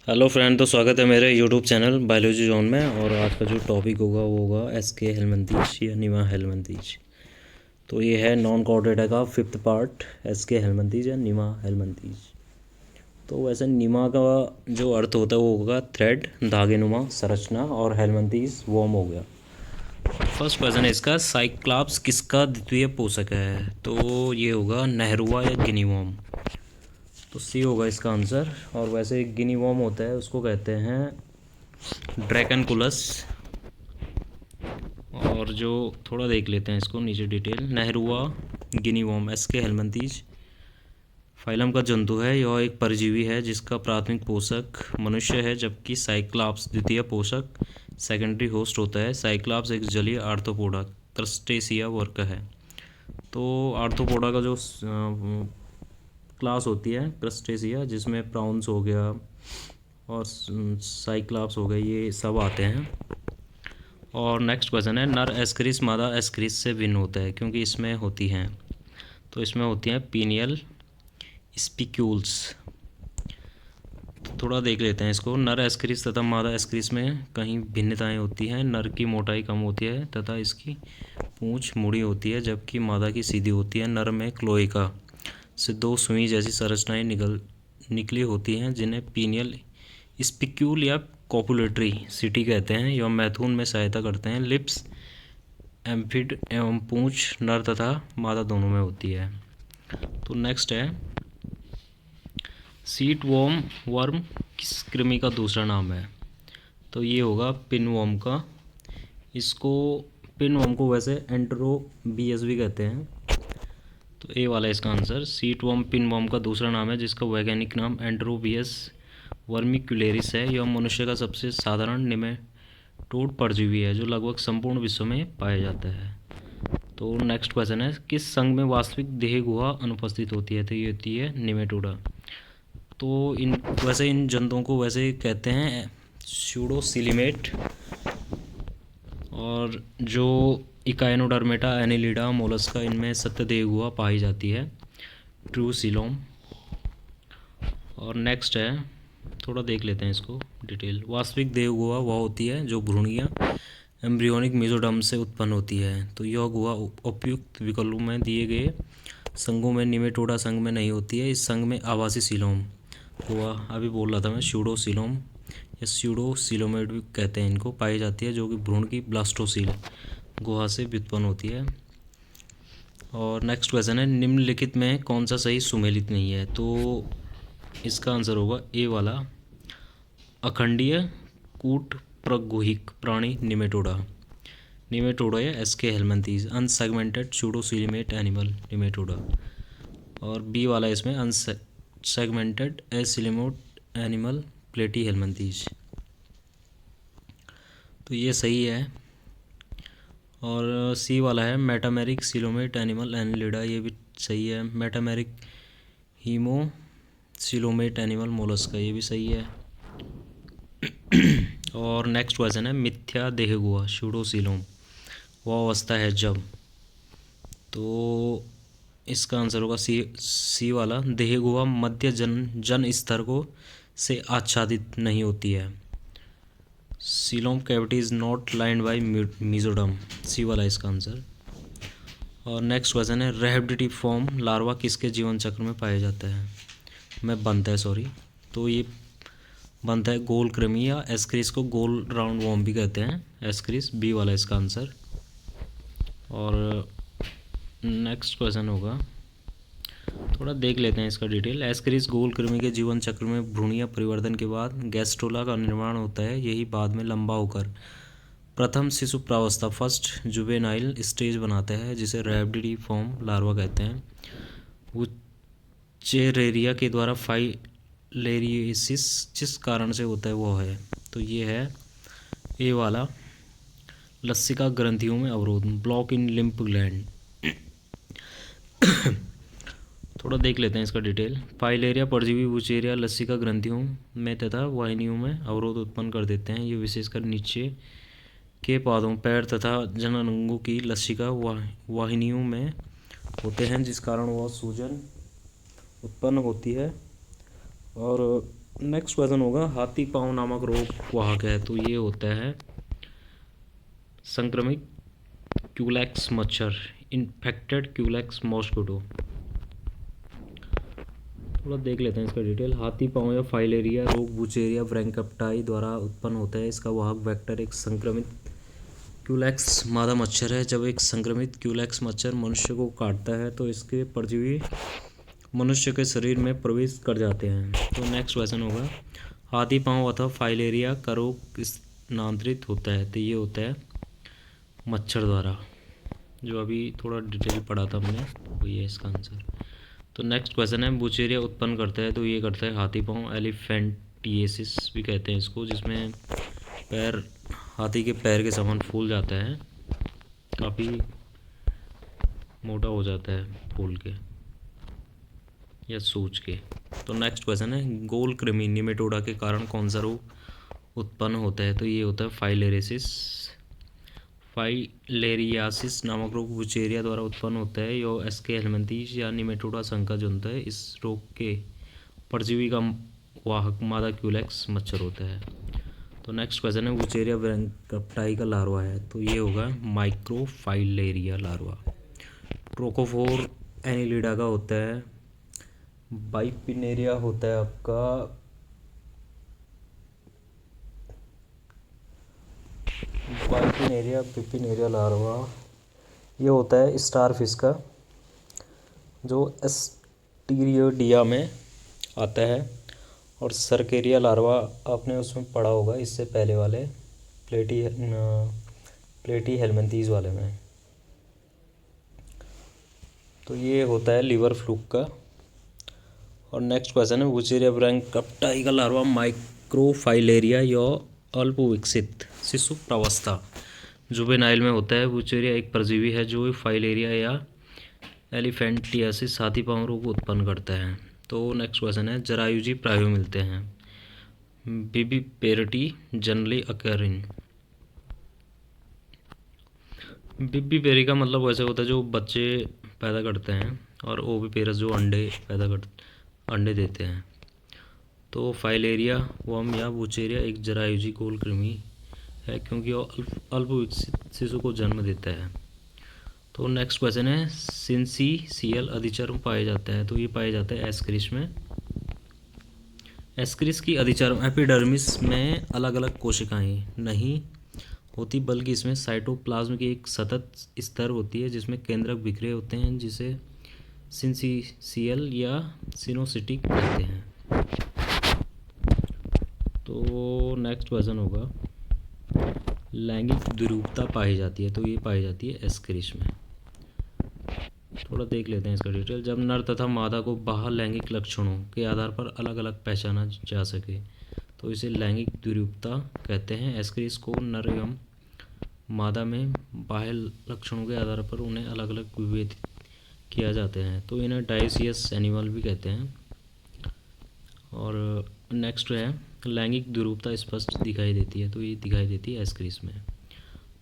Hello friend, तो स्वागत है मेरे यूट्यूब चैनल बायोलॉजी जोन में। और आज का जो टॉपिक होगा वो होगा एसके हेलमंथीज या निमा हेलमंथीज। तो ये है नॉन कोऑर्डिनेटा का फिफ्थ पार्ट, एसके हेलमंथीज या निमा हेलमंथीज। तो वैसे निमा का जो अर्थ होता है वो होगा थ्रेड, धागे नुमा संरचना, और हेलमंथीज वॉर्म हो गया। फर्स्ट क्वेश्चन है इसका, साइक्लॉप्स किसका द्वितीय पोषक है? तो ये होगा नेहरूआ या गिनी वॉर्म। तो सी होगा इसका आंसर। और वैसे एक गिनी वॉर्म होता है, उसको कहते हैं ड्रैकनकुलस। और जो थोड़ा देख लेते हैं इसको नीचे डिटेल, नेहरूआ गिनी वॉर्म एसके हेलमंथीज फाइलम का जंतु है। यह एक परजीवी है जिसका प्राथमिक पोषक मनुष्य है, जबकि साइक्लॉप्स द्वितीय पोषक सेकेंडरी होस्ट होता है। साइक्लॉप्स एक जलीय आर्थ्रोपोडा क्रस्टेसिया वर्ग है। तो आर्थ्रोपोडा का जो क्लास होती है क्रस्टेसिया, जिसमें प्राउंस हो गया और साइक्लॉप्स हो गए, ये सब आते हैं। और नेक्स्ट क्वेश्चन है, नर एस्क्रिस मादा एस्क्रिस से भिन्न होता है क्योंकि इसमें होती हैं। तो इसमें होती हैं पीनियल स्पिक्यूल्स। तो थोड़ा देख लेते हैं इसको। नर एस्क्रिस तथा मादा एस्क्रिस में कहीं भिन्नताएं होती हैं। नर की मोटाई कम होती है तथा इसकी पूंछ मुड़ी होती है, जबकि मादा की सीधी होती है। नर में क्लोएका से दो सुई जैसी संरचनाएं निकली होती हैं, जिन्हें पीनियल स्पिक्यूल या कॉपुलेटरी सिटी कहते हैं। यह मैथुन में सहायता करते हैं। लिप्स, एम्फिड एवं पूंछ नर तथा मादा दोनों में होती है। तो नेक्स्ट है, सीट वॉर्म वर्म किस कृमि का दूसरा नाम है? तो ये होगा पिन वॉर्म का। इसको पिन वॉर्म को वैसे एंटरोबियस भी कहते हैं। तो ए वाला इसका आंसर। सीट वॉर्म पिन वॉर्म का दूसरा नाम है, जिसका वैज्ञानिक नाम एंटरोबियस वर्मिकुलेरिस है। यह मनुष्य का सबसे साधारण निमेटोड परजीवी है जो लगभग संपूर्ण विश्व में पाया जाता है। तो नेक्स्ट क्वेश्चन है, किस संघ में वास्तविक देह गुहा अनुपस्थित होती है? तो ये होती है निमेटोडा। तो इन जंतुओं को वैसे कहते हैं स्यूडोसिलिमेट। और जो इकाइनोडर्मेटा, एनिलिडा, मोलस्का, इनमें सत्यदेह गुहा पाई जाती है, ट्रूसिलोम। और नेक्स्ट है, थोड़ा देख लेते हैं इसको डिटेल। वास्तविक देह गुहा वह होती है जो भ्रूणीय एम्ब्रियोनिक मेसोडर्म से उत्पन्न होती है। तो यह गुहा उपयुक्त विकल्पों में दिए गए संघों में निमेटोडा संघ में नहीं होती है। इस संघ में आभासी सीलोम गुहा, अभी बोल रहा था मैं, स्यूडोसिलोम या स्यूडोसिलोमेट भी कहते हैं इनको, पाई जाती है, जो कि भ्रूण की ब्लास्टोसील गुहा से व्युत्पन्न होती है। और नेक्स्ट क्वेश्चन है, निम्नलिखित में कौन सा सही सुमेलित नहीं है? तो इसका आंसर होगा ए वाला, अखंडीय कूट प्रगुहिक प्राणी निमेटोडा। निमेटोडा या SK helminths, unsegmented स्यूडोसिलिमेट animal Nematoda. और बी वाला इसमें अनसेगमेंटेड एसिलिमोट एनिमल प्लेटी हेलमंथीज। तो ये सही है। और सी वाला है मेटामेरिक सिलोमेट एनिमल एनिलिडा, ये भी सही है। Metameric haemocoelomate animal Mollusca, ये भी सही है। और नेक्स्ट क्वेश्चन है, मिथ्या देह गुहा स्यूडोसिलोम वह अवस्था है जब? तो इसका आंसर होगा सी वाला, देह गुहा मध्य जन स्तर को से आच्छादित नहीं होती है। Coelom cavity is not lined by mesoderm, C वाला इसका आंसर। और नेक्स्ट क्वेश्चन है, रेहब्डिटी फॉर्म लार्वा किसके जीवन चक्र में पाया जाता है? बनता है, सॉरी। तो ये बनता है गोल कृमि या एस्क्रिस को गोल राउंड वॉर्म भी कहते हैं, एस्क्रिस, बी वाला इसका आंसर। और नेक्स्ट क्वेश्चन होगा, थोड़ा देख लेते हैं इसका डिटेल। एस्क्रिस गोल कृमि के जीवन चक्र में भ्रूणीय परिवर्तन के बाद गैस्ट्रोला का निर्माण होता है। यही बाद में लंबा होकर प्रथम शिशु प्रावस्था फर्स्ट जुवेनाइल स्टेज बनाता है, जिसे रेहब्डिटी फॉर्म लार्वा कहते हैं। वुचेरेरिया के द्वारा फाइलेरियोसिस जिस कारण से होता है वो है, तो ये है ए वाला, लसिका ग्रंथियों में अवरोध, ब्लॉक इन लिम्फ ग्लैंड। थोड़ा देख लेते हैं इसका डिटेल। फाइलेरिया परजीवी वुचेरिया लसिका ग्रंथियों में तथा वाहिनियों में अवरोध उत्पन्न कर देते हैं। ये विशेषकर नीचे के पादों, पैर तथा जननांगों की लसिका वाहिनियों में होते हैं, जिस कारण वह सूजन उत्पन्न होती है। और नेक्स्ट क्वेश्चन होगा हाथी पाँव नामक रोग वाहक है, तो ये होता है संक्रमित क्यूलेक्स मच्छर, इन्फेक्टेड क्यूलेक्स मॉस्किटो। थोड़ा देख लेते हैं इसका डिटेल। हाथी पाँव या फाइलेरिया रोग बुचेरिया ब्रैंकप्टाई द्वारा उत्पन्न होता है। इसका वाहक वेक्टर एक संक्रमित क्यूलेक्स मादा मच्छर है। जब एक संक्रमित क्यूलेक्स मच्छर मनुष्य को काटता है तो इसके परजीवी मनुष्य के शरीर में प्रवेश कर जाते हैं। तो नेक्स्ट क्वेश्चन होगा हाथी पाँव अथवा फाइलेरिया का रोग स्थानांतरित होता है, तो ये होता है मच्छर द्वारा, जो अभी थोड़ा डिटेल पढ़ा था हमने, वही है इसका आंसर। तो नेक्स्ट क्वेश्चन है बुचेरिया उत्पन्न करता है, तो ये करता है हाथी पाँव, एलिफेंटिएसिस भी कहते हैं इसको, जिसमें पैर हाथी के पैर के समान फूल जाता है, काफ़ी मोटा हो जाता है फूल के या सूज के। तो नेक्स्ट क्वेश्चन है गोल कृमि निमेटोडा के कारण कौन सा रोग उत्पन्न होता है, तो ये होता है फाइलेरियासिस नामक रोग बुचेरिया द्वारा उत्पन्न होता है। यो एस्के हेलमिंथीज या निमेटोडा संघ का जनता है। इस रोग के परजीवी का वाहक मादा क्यूलेक्स मच्छर होता है। तो नेक्स्ट क्वेश्चन है बुचेरिया ब्रैंकप्टाई का लार्वा है, तो ये होगा माइक्रोफाइलेरिया लार्वा। ट्रोकोफोर एनिलिडा का होता है, बाइपिनेरिया होता है आपका बाइपिनेरिया पिपिनेरिया लार्वा। ये होता है स्टार फिश का, जो एस्टीरियोडिया में आता है। और सर्केरिया लार्वा आपने उसमें पढ़ा होगा इससे पहले वाले प्लेटी हेलमिंथीज वाले में। तो ये होता है लिवर फ्लूक का। और नेक्स्ट क्वेश्चन है बुचेरिया ब्रैंकप्टाई का लार्वा माइक्रोफाइलेरिया या अल्प विकसित शिशु प्रावस्था जुवेनाइल में होता है। बुचेरिया एक परजीवी है जो फाइलेरिया या एलिफेंटियासिस हाथी पाँव रोग उत्पन्न करता है। तो नेक्स्ट क्वेश्चन है जरायुजी प्रायः मिलते हैं, विविपेरिटी जनरली अकरिंग। विविपेरी का मतलब वैसे होता है जो बच्चे पैदा करते हैं, और ओविपेरस जो अंडे देते हैं। तो फाइलेरिया वर्म या बुचेरिया एक जरायुजी गोल कृमि है, क्योंकि वह अल्प विकसित शिशु को जन्म देता है। तो नेक्स्ट क्वेश्चन है सिंसीशियल अधिचर्म पाया जाता है, तो ये पाया जाता है एस्क्रिस में। एस्क्रिस की अधिचर्म एपिडर्मिस में अलग अलग कोशिकाएं नहीं होती, बल्कि इसमें साइटोप्लाज्म की एक सतत स्तर होती है जिसमें केंद्रक बिखरे होते हैं, जिसे सिंसीशियल या सिनोसिटिक कहते हैं। तो नेक्स्ट क्वेश्चन होगा लैंगिक द्विरूपता पाई जाती है, तो ये पाई जाती है एस्क्रिस में। थोड़ा देख लेते हैं इसका डिटेल। जब नर तथा मादा को बाह्य लैंगिक लक्षणों के आधार पर अलग अलग पहचाना जा सके तो इसे लैंगिक द्विरूपता कहते हैं। एस्क्रिस को नर एवं मादा में बाह्य लक्षणों के आधार पर उन्हें अलग अलग विभेदित किया जाते हैं, तो इन्हें डायसियस एनिमल भी कहते हैं। और नेक्स्ट है लैंगिक द्विरूपता स्पष्ट दिखाई देती है, तो ये दिखाई देती है एस्क्रिस में।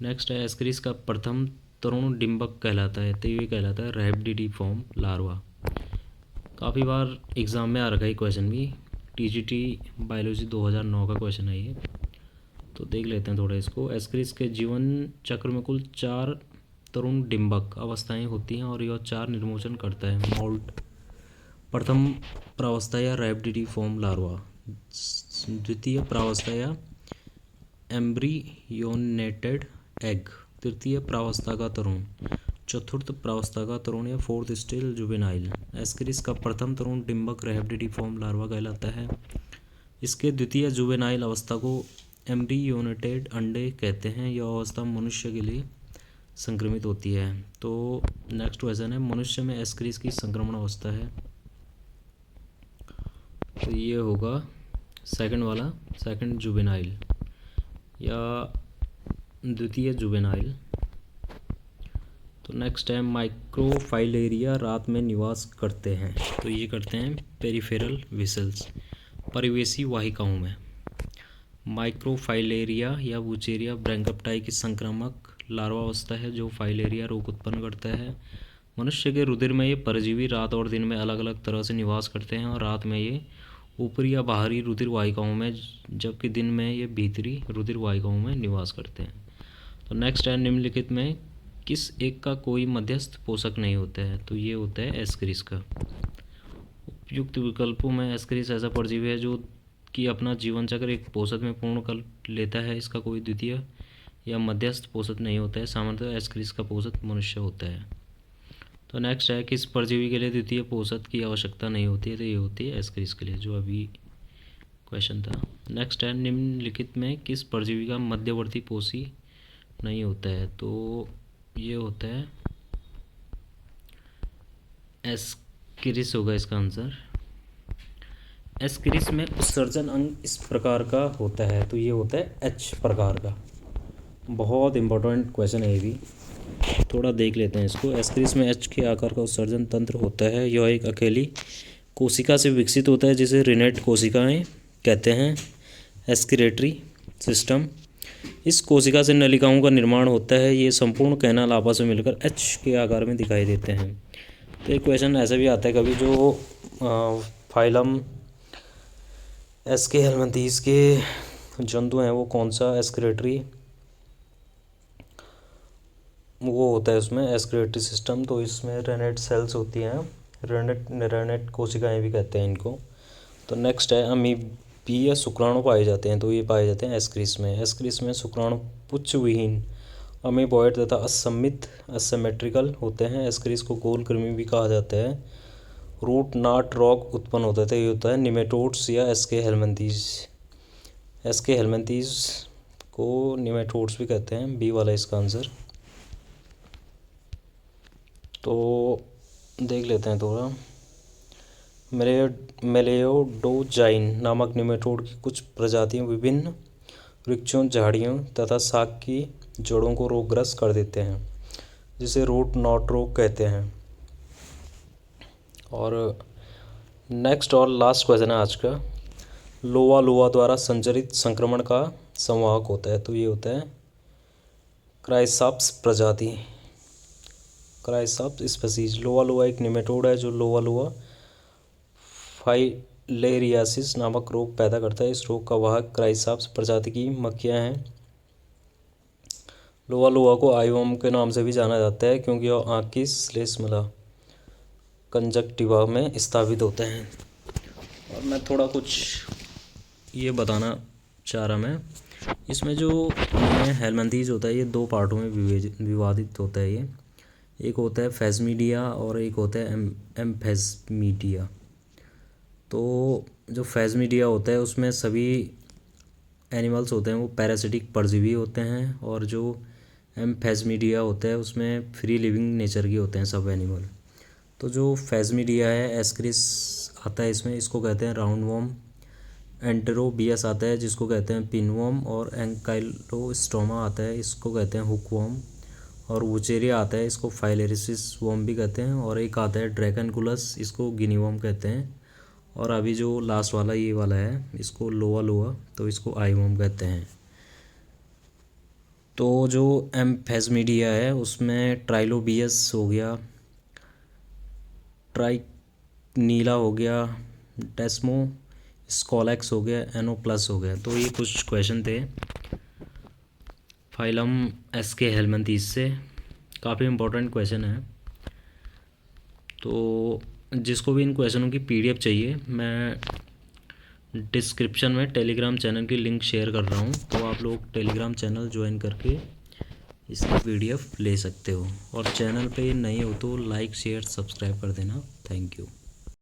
नेक्स्ट है एस्क्रिस का प्रथम तरुण डिम्बक कहलाता है, तो ये कहलाता है रैबिडिफॉर्म लार्वा। काफ़ी बार एग्ज़ाम में आ रखा है क्वेश्चन भी, टीजीटी बायोलॉजी 2009 का क्वेश्चन है ये, तो देख लेते हैं थोड़ा इसको। एस्क्रिस के जीवन चक्र में कुल 4 तरुण डिम्बक अवस्थाएं होती हैं और यह 4 निर्मोचन करता है। मोल्ट प्रथम प्रावस्था या रैबिडिफॉर्म लार्वा, द्वितीय प्रावस्था या एम्ब्रियोनेटेड एग, तृतीय प्रावस्था का तरुण, चतुर्थ प्रावस्था का तरुण या फोर्थ स्टेज जुवेनाइल। एस्क्रिस का प्रथम तरुण डिम्बक रैबिडिफॉर्म लार्वा कहलाता है। इसके द्वितीय जुवेनाइल अवस्था को एम्ब्रियोनेटेड अंडे कहते हैं। यह अवस्था मनुष्य के लिए संक्रमित होती है। तो नेक्स्ट क्वेश्चन है मनुष्य में एस्क्रिस की संक्रमण अवस्था है, तो ये होगा सेकंड वाला, सेकंड जुवेनाइल या द्वितीय जुवेनाइल। तो नेक्स्ट है माइक्रोफाइलेरिया रात में निवास करते हैं, तो ये करते हैं पेरिफेरल विसल्स परिवेशी वाहिकाओं में। माइक्रोफाइलेरिया या बुचेरिया ब्रैंकप्टाई की संक्रामक लार्वावस्था है जो फाइलेरिया रोग उत्पन्न करता है। मनुष्य के रुधिर में ये परजीवी रात और दिन में अलग अलग तरह से निवास करते हैं और रात में ये ऊपरी या बाहरी रुधिर वाहिकाओं में, जबकि दिन में ये भीतरी रुधिर वाहिकाओं में निवास करते हैं। तो नेक्स्ट है, निम्नलिखित में किस एक का कोई मध्यस्थ पोषक नहीं होता है? तो ये होता है एस्करिस का। उपयुक्त विकल्पों में एस्करिस ऐसा परजीवी है जो कि अपना जीवन चक्र एक पोषक में पूर्ण कर लेता है, इसका कोई द्वितीय या मध्यस्थ पोषक नहीं होता है। सामान्यतः एस्करिस का पोषक मनुष्य होता है। तो नेक्स्ट है, किस परजीवी के लिए द्वितीय पोषक की आवश्यकता नहीं होती है? तो ये होती है एस्करिस के लिए, जो अभी क्वेश्चन था। नेक्स्ट है, निम्नलिखित में किस परजीवी का मध्यवर्ती पोषी नहीं होता है? तो ये होता है एस्करिस होगा इसका आंसर। एस्करिस में उत्सर्जन अंग इस प्रकार का होता है, तो ये होता है एच प्रकार का। बहुत इंपॉर्टेंट क्वेश्चन है ये भी, थोड़ा देख लेते हैं इसको। एस्करिस में एच के आकार का उत्सर्जन तंत्र होता है। यह एक अकेली कोशिका से विकसित होता है जिसे रिनेट कोशिकाएं कहते हैं। एस्किरेटरी सिस्टम, इस कोशिका से नलिकाओं का निर्माण होता है। ये संपूर्ण कैनाल आपस में मिलकर एच के आकार में दिखाई देते हैं। तो एक क्वेश्चन ऐसा भी आता है कभी, जो फाइलम एस्के हेलमिंथीज के जंतु हैं वो कौन सा एस्किरेटरी वो होता है उसमें एस्किरेटरी सिस्टम। तो इसमें रेनेट सेल्स होती हैं, रेनेट कोशिकाएं भी कहते हैं इनको। तो नेक्स्ट है, अमीबीय शुक्राणु पाए जाते हैं, तो ये पाए जाते हैं एस्करिस में। एस्करिस में शुक्राणु पुच्छ विहीन अमीबॉइड तथा असममित असिमेट्रिकल होते हैं। एस्करिस को गोल कृमि भी कहा जाता है। रूट नाट रोग उत्पन्न होता है, ये होता है निमेटोड्स या एस्के हेलमिंथीज। एस्के हेलमिंथीज को निमेटोड्स भी कहते हैं, बी वाला इसका आंसर। तो देख लेते हैं थोड़ा। मेलेओडोजाइन नामक निमेटोड की कुछ प्रजातियां विभिन्न वृक्षों, झाड़ियों तथा शाक की जड़ों को रोगग्रस्त कर देते हैं, जिसे रूट नॉट रोग कहते हैं। और नेक्स्ट और लास्ट क्वेश्चन है आज का, लोवा द्वारा संचरित संक्रमण का संवाहक होता है, तो ये होता है क्राइसॉप्स प्रजाति, क्राइसॉप्स स्पीसीज। लोवा एक निमेटोड है जो लोवा फाइलेरियासिस नामक रोग पैदा करता है। इस रोग का वाहक क्राइसॉप्स प्रजाति की मक्खियाँ हैं। लोवा को आईवॉर्म के नाम से भी जाना जाता है क्योंकि यह आँख की श्लेष्मला कंजक्टिवा में स्थापित होते हैं। और मैं थोड़ा कुछ ये बताना चाह रहा मैं, इसमें जो हेलमिंथीज होता है ये दो पार्टों में विभाजित होता है। ये एक होता है फेजमीडिया और एक होता है एम्फेजमीडिया। तो जो फेजमीडिया होता है उसमें सभी एनिमल्स होते हैं वो पैरासिटिक परजीवी होते हैं, और जो एम्फेजमीडिया होता है उसमें फ्री लिविंग नेचर के होते हैं सब एनिमल। तो जो फेजमीडिया है एस्करिस आता है इसमें, इसको कहते हैं राउंड वॉर्म। एंटेरोबियस आता है जिसको कहते हैं पिनवॉर्म, और एंकाइलोस्टोमा आता है इसको कहते हैं हुकवॉर्म, और वुचेरिया आता है इसको फाइलेरिसिस वॉर्म भी कहते हैं, और एक आता है ड्रैगनकुलस इसको गिनी वॉर्म कहते हैं, और अभी जो लास्ट वाला ये वाला है इसको लोवा तो इसको आई वॉर्म कहते हैं। तो जो एम्फेजमीडिया है उसमें ट्राइलोबियस हो गया, ट्राइनीला हो गया, डेस्मो स्कॉलेक्स हो गया, एनोप्लस हो गया। तो ये कुछ क्वेश्चन थे फाइलम एस्के हेलमिंथीज से, काफ़ी इम्पोर्टेंट क्वेश्चन है। तो जिसको भी इन क्वेश्चनों की पीडीएफ चाहिए, मैं डिस्क्रिप्शन में टेलीग्राम चैनल की लिंक शेयर कर रहा हूँ, तो आप लोग टेलीग्राम चैनल ज्वाइन करके इसकी पीडीएफ ले सकते हो। और चैनल पे नए हो तो लाइक शेयर सब्सक्राइब कर देना। Thank you.